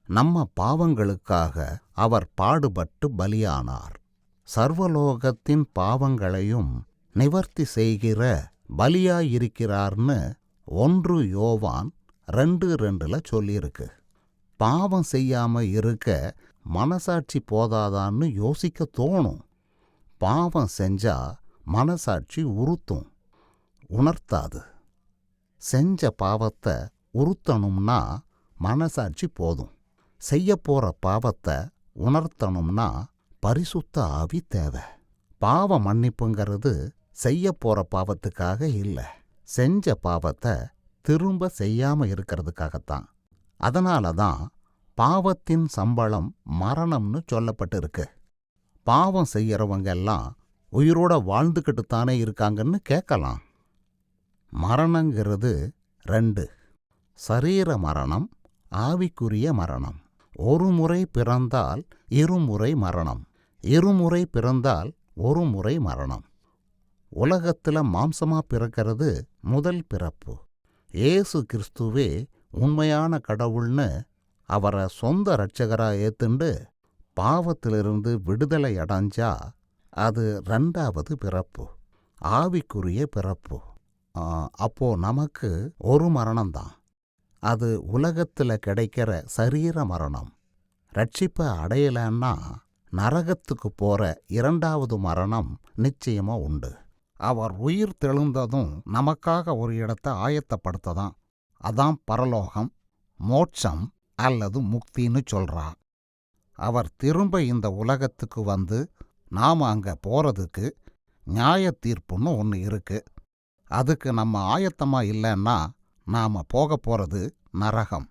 நம்ம பாவங்களுக்காக அவர் பாடுபட்டு பலியானார். சர்வலோகத்தின் பாவங்களையும் நிவர்த்தி செய்கிற பலியாயிருக்கிறார்னு 1 யோவான் 2:2 சொல்லியிருக்கு. பாவம் செய்யாம இருக்க மனசாட்சி போதாதான்னு யோசிக்க தோணும். பாவம் செஞ்சா மனசாட்சி உறுத்தும், உணர்த்தாது. செஞ்ச பாவத்தை உறுத்தணும்னா மனசாட்சி போதும். செய்யப்போற பாவத்தை உணர்த்தணும்னா பரிசுத்த ஆவி தேவை. பாவ மன்னிப்புங்கிறது செய்ய போற பாவத்துக்காக இல்லை, செஞ்ச பாவத்தை திரும்ப செய்யாம இருக்கிறதுக்காகத்தான். அதனால தான் பாவத்தின் சம்பளம் மரணம்னு சொல்லப்பட்டிருக்கு. பாவம் செய்யறவங்க எல்லாம் உயிரோட வாழ்ந்துக்கிட்டு தானே இருக்காங்கன்னு கேட்கலாம். மரணங்கிறது 2: சரீர மரணம், ஆவிக்குரிய மரணம். 1 முறை பிறந்தால் 2 முறை மரணம், 2 முறை பிறந்தால் 1 முறை மரணம். உலகத்தில் மாம்சமா பிறக்கிறது முதல் பிறப்பு. இயேசு கிறிஸ்துவே உண்மையான கடவுள்னு அவரை சொந்த இரட்சகரா ஏத்துண்டு பாவத்திலிருந்து விடுதலை அடைஞ்சா அது 2வது பிறப்பு, ஆவிக்குரிய பிறப்பு. அப்போ நமக்கு ஒரு மரணம்தான். அது உலகத்தில் கிடைக்கிற சரீர மரணம். ரட்சிப்பை அடையலன்னா நரகத்துக்கு போற 2வது மரணம் நிச்சயமா உண்டு. அவர் உயிர் தெழுந்ததும் நமக்காக ஒரு இடத்தை ஆயத்தப்படுத்ததான். அதான் பரலோகம், மோட்சம் அல்லது முக்தின்னு சொல்றா. அவர் திரும்ப இந்த உலகத்துக்கு வந்து நாம் அங்கே போறதுக்கு நியாய தீர்ப்புன்னு ஒன்று இருக்கு. அதுக்கு நம்ம ஆயத்தமாக இல்லைன்னா நாம் போக போகிறது நரகம்.